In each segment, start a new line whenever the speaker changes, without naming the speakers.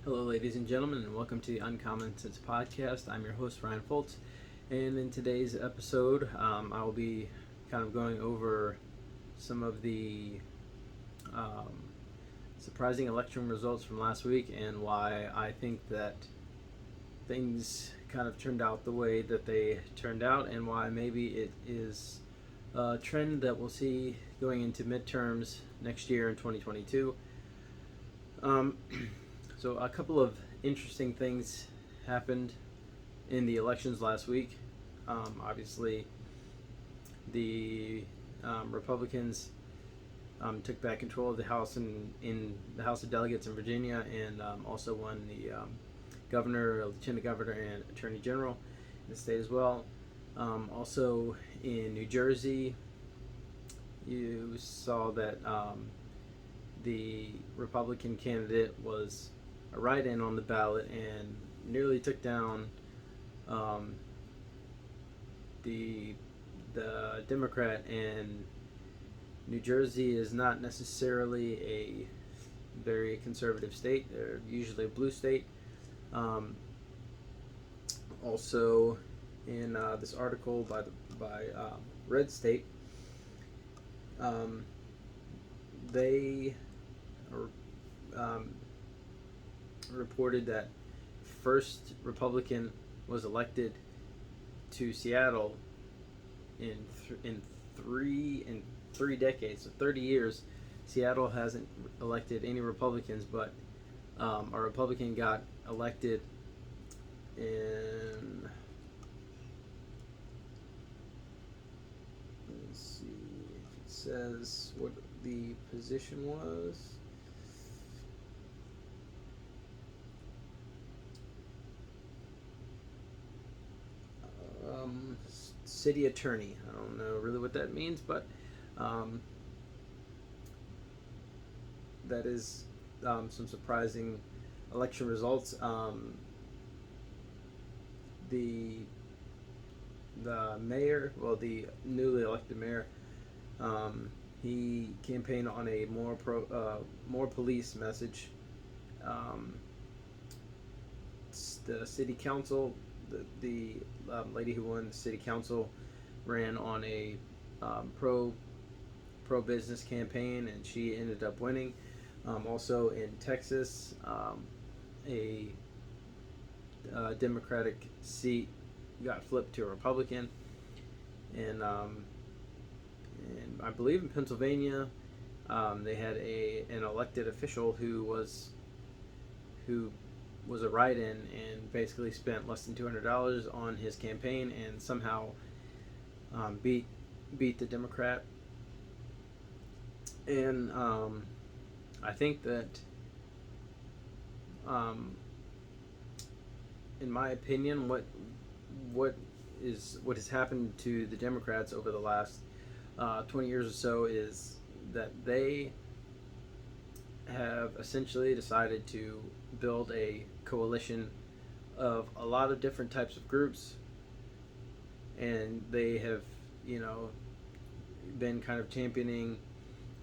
Hello, ladies and gentlemen, and welcome to the UnCommon Sense podcast. I'm your host, Ryan Foltz, and in today's episode, I will be kind of going over some of the um, surprising election results from last week and why I think that things kind of turned out the way that they turned out, and why maybe it is a trend that we'll see going into midterms next year in 2022. So a couple of interesting things happened in the elections last week. Obviously, the Republicans took back control of the House in the House of Delegates in Virginia, and also won the governor, lieutenant governor, and attorney general in the state as well. Also in New Jersey, you saw that the Republican candidate was a write-in on the ballot and nearly took down the Democrat. And New Jersey is not necessarily a very conservative state. They're usually a blue state. Also, in this article by Red State, they reported that first Republican was elected to Seattle in three decades, so 30 years. Seattle hasn't elected any Republicans, but a Republican got elected in. Let's see if it says what the position was. City attorney. I don't know really what that means, but that is some surprising election results. The mayor, well, the newly elected mayor, he campaigned on a more police message. The city council, the lady who won the city council, ran on a pro business campaign, and she ended up winning. Also in Texas, a Democratic seat got flipped to a Republican, and I believe in Pennsylvania, they had an elected official who was a write-in and basically spent less than $200 on his campaign and somehow beat the Democrat. And I think that, in my opinion, what has happened to the Democrats over the last 20 years or so is that they have essentially decided to build a coalition of a lot of different types of groups, and they have, been kind of championing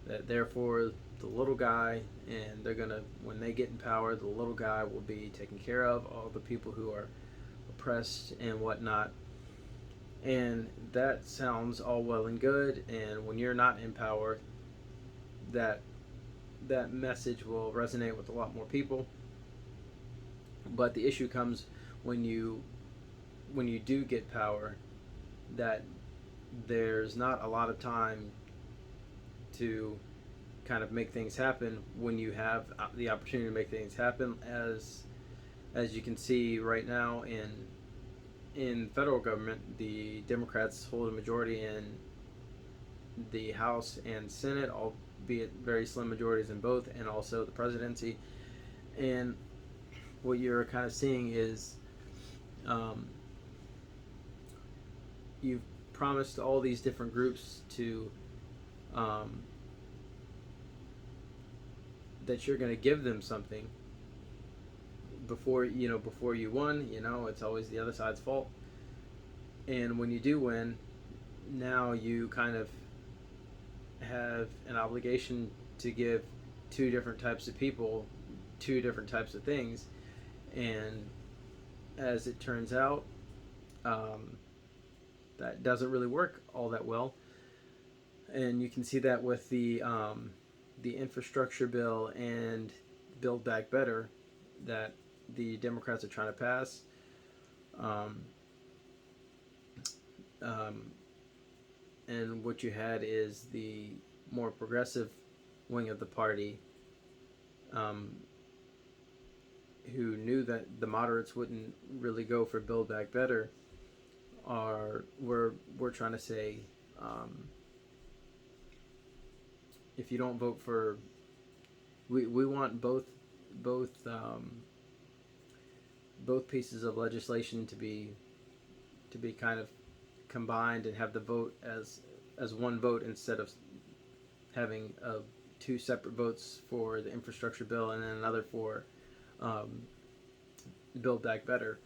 that therefore the little guy, and they're gonna, when they get in power, the little guy will be taken care of, all the people who are oppressed and whatnot. And that sounds all well and good, and when you're not in power, that message will resonate with a lot more people. But the issue comes when you do get power, that there's not a lot of time to kind of make things happen when you have the opportunity to make things happen, as you can see right now in federal government. The Democrats hold a majority in the House and Senate, albeit very slim majorities in both, and also the presidency. And what you're kind of seeing is you've promised all these different groups to that you're going to give them something before you won. It's always the other side's fault. And when you do win, now you kind of have an obligation to give two different types of people two different types of things. And as it turns out, um, that doesn't really work all that well. And you can see that with the infrastructure bill and Build Back Better that the Democrats are trying to pass. Um, um, and what you had is the more progressive wing of the party, um, who knew that the moderates wouldn't really go for Build Back Better, we're trying to say, um, if you don't vote for, we want both both pieces of legislation to be kind of combined and have the vote as one vote instead of having two separate votes for the infrastructure bill and then another for um, Build Back Better.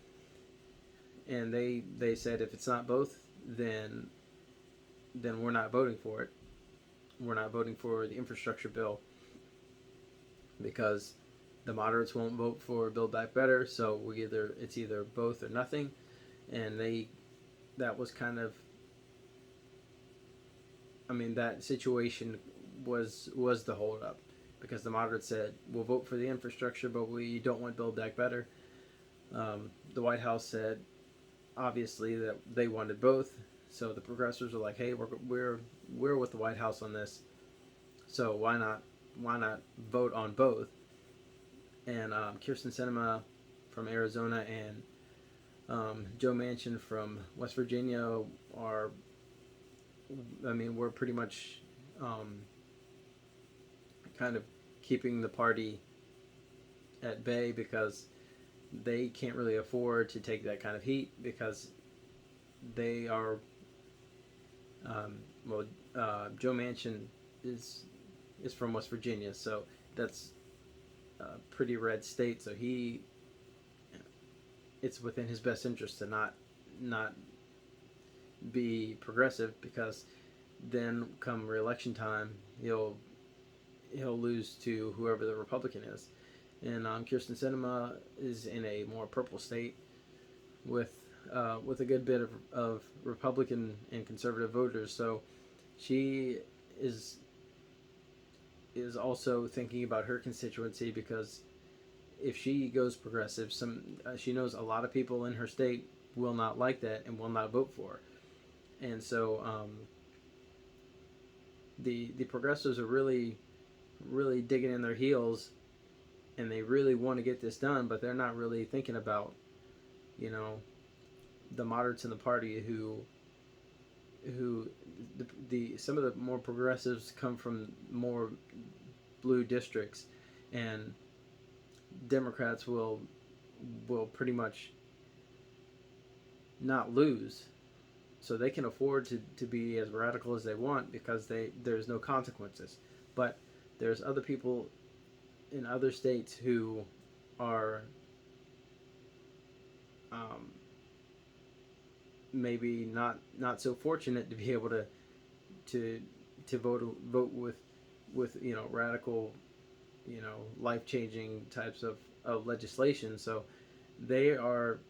And they said if it's not both, then we're not voting for it. We're not voting for the infrastructure bill because the moderates won't vote for Build Back Better. So it's either both or nothing. And that was kind of, I mean, that situation was the holdup because the moderates said we'll vote for the infrastructure, but we don't want Build Back Better. The White House said obviously that they wanted both, so the progressives were like, hey, we're with the White House on this, so why not vote on both? And Kirsten Sinema from Arizona and Joe Manchin from West Virginia we're pretty much kind of keeping the party at bay because they can't really afford to take that kind of heat because they are Joe Manchin is from West Virginia, so that's a pretty red state, so it's within his best interest to not be progressive because then come re-election time he'll lose to whoever the Republican is. And Kirsten Sinema is in a more purple state with a good bit of Republican and conservative voters, so she is also thinking about her constituency because if she goes progressive, she knows a lot of people in her state will not like that and will not vote for her. And so the progressives are really digging in their heels, and they really want to get this done, but they're not really thinking about, the moderates in the party who some of the more progressives come from more blue districts, and Democrats will pretty much not lose, so they can afford to be as radical as they want because there's no consequences. But there's other people in other states who are maybe not so fortunate to be able to vote with radical, life-changing types of legislation. So they are,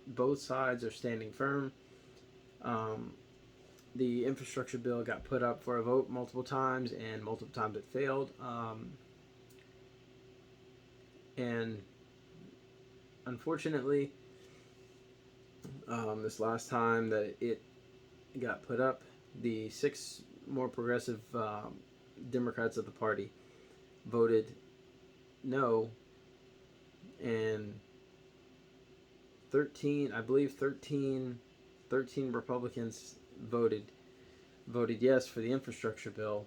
both sides are standing firm. The infrastructure bill got put up for a vote multiple times, and multiple times it failed. And unfortunately, this last time that it got put up, the 6 more progressive Democrats of the party voted no, and 13 Republicans voted yes for the infrastructure bill,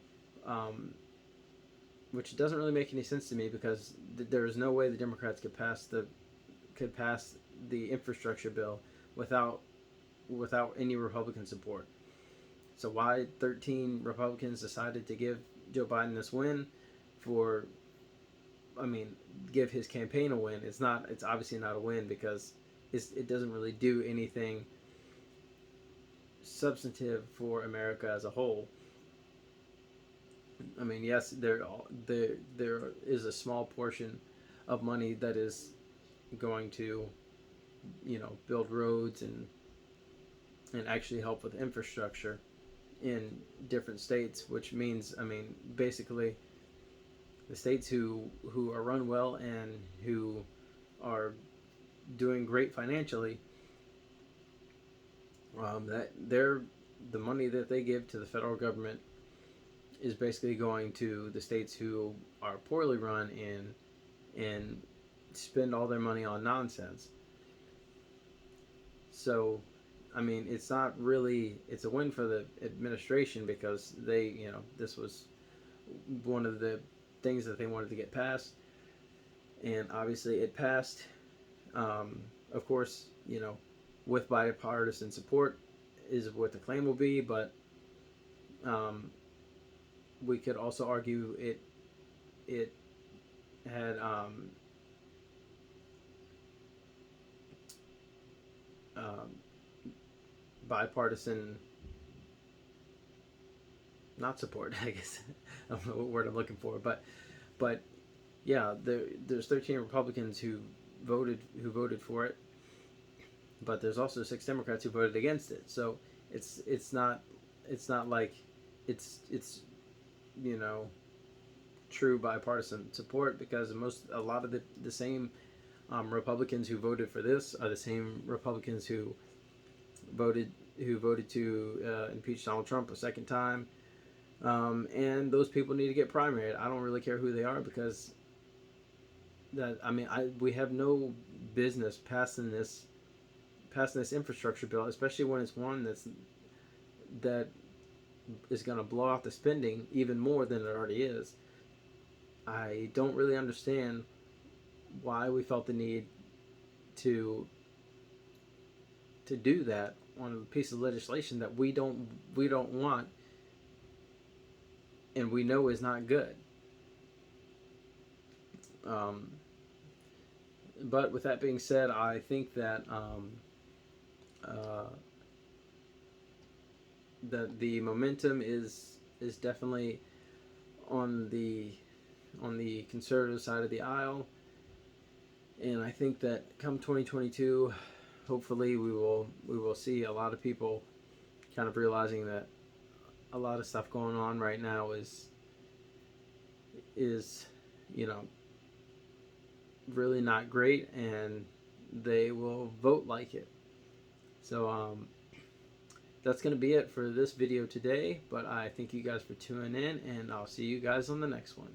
which doesn't really make any sense to me because there is no way the Democrats could pass the infrastructure bill without any Republican support. So why 13 Republicans decided to give Joe Biden this win give his campaign a win? It's obviously not a win because it doesn't really do anything substantive for America as a whole. I mean, yes, there is a small portion of money that is going to, build roads and actually help with infrastructure in different states, which means, I mean, basically the states who are run well and who are doing great financially, that they're the money that they give to the federal government is basically going to the states who are poorly run and spend all their money on nonsense. So, I mean, it's not really, it's a win for the administration because they, this was one of the things that they wanted to get passed, and obviously it passed. Of course, with bipartisan support is what the claim will be, but um, we could also argue it had um, bipartisan not support. I guess I don't know what word I'm looking for, but yeah, there's 13 Republicans who voted for it, but there's also 6 Democrats who voted against it. So it's not like it's you know true bipartisan support because a lot of the same Republicans who voted for this are the same Republicans voted who voted to impeach Donald Trump a second time. And those people need to get primaried. I don't really care who they are because we have no business passing this infrastructure bill, especially when it's one that is going to blow out the spending even more than it already is. I don't really understand why we felt the need to do that on a piece of legislation that we don't want and we know is not good. Um, but with that being said, I think that uh, the momentum is definitely on the conservative side of the aisle, and I think that come 2022, hopefully we will see a lot of people kind of realizing that a lot of stuff going on right now is you know really not great, and they will vote like it. So that's going to be it for this video today, but I thank you guys for tuning in, and I'll see you guys on the next one.